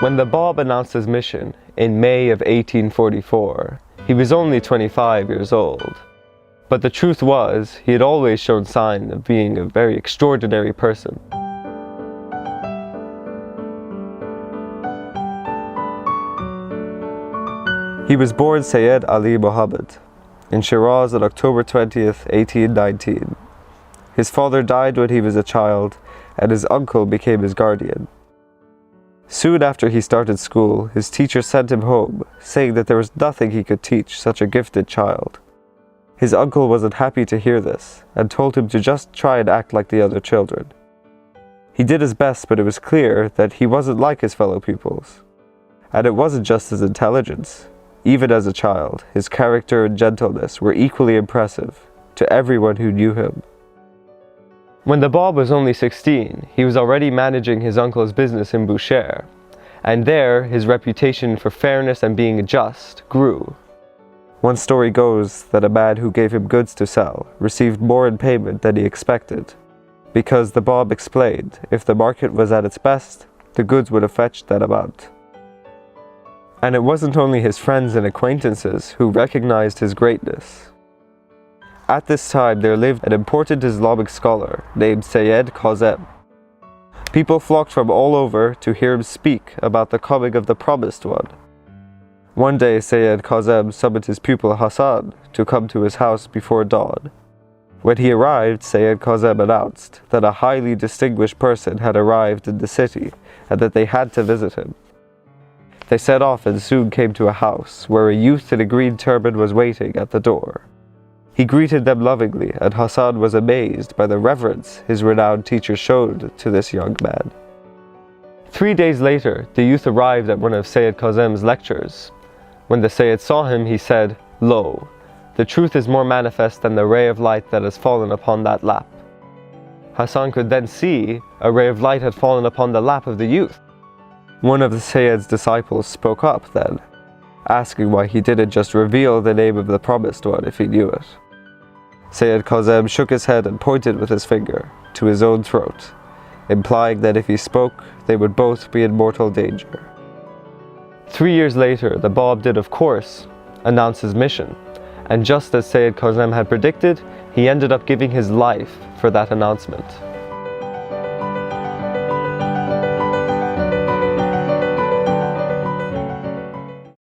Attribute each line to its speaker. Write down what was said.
Speaker 1: When the Bab announced his mission in May of 1844, he was only 25 years old. But the truth was, he had always shown signs of being a very extraordinary person. He was born Syed Ali Muhammad in Shiraz on October 20th, 1819. His father died when he was a child, and his uncle became his guardian. Soon after he started school, his teacher sent him home, saying that there was nothing he could teach such a gifted child. His uncle wasn't happy to hear this, and told him to just try and act like the other children. He did his best, but it was clear that he wasn't like his fellow pupils. And it wasn't just his intelligence. Even as a child, his character and gentleness were equally impressive to everyone who knew him. When the Bab was only 16, he was already managing his uncle's business in Bushehr, and there his reputation for fairness and being just grew. One story goes that a man who gave him goods to sell received more in payment than he expected, because the Bab explained if the market was at its best, the goods would have fetched that amount. And it wasn't only his friends and acquaintances who recognized his greatness. At this time, there lived an important Islamic scholar named Syed Kazi. People flocked from all over to hear him speak about the coming of the Promised One. One day, Syed Kazi summoned his pupil Hassan to come to his house before dawn. When he arrived, Syed Kazi announced that a highly distinguished person had arrived in the city and that they had to visit him. They set off and soon came to a house where a youth in a green turban was waiting at the door. He greeted them lovingly, and Hassan was amazed by the reverence his renowned teacher showed to this young man. 3 days later, the youth arrived at one of Syed Kazim's lectures. When the Syed saw him, he said, "Lo, the truth is more manifest than the ray of light that has fallen upon that lap." Hassan could then see a ray of light had fallen upon the lap of the youth. One of the Syed's disciples spoke up then, asking why he didn't just reveal the name of the Promised One if he knew it. Syed Kazi shook his head and pointed with his finger to his own throat, implying that if he spoke, they would both be in mortal danger. 3 years later, the Bab did, of course, announce his mission, and just as Syed Kazi had predicted, he ended up giving his life for that announcement.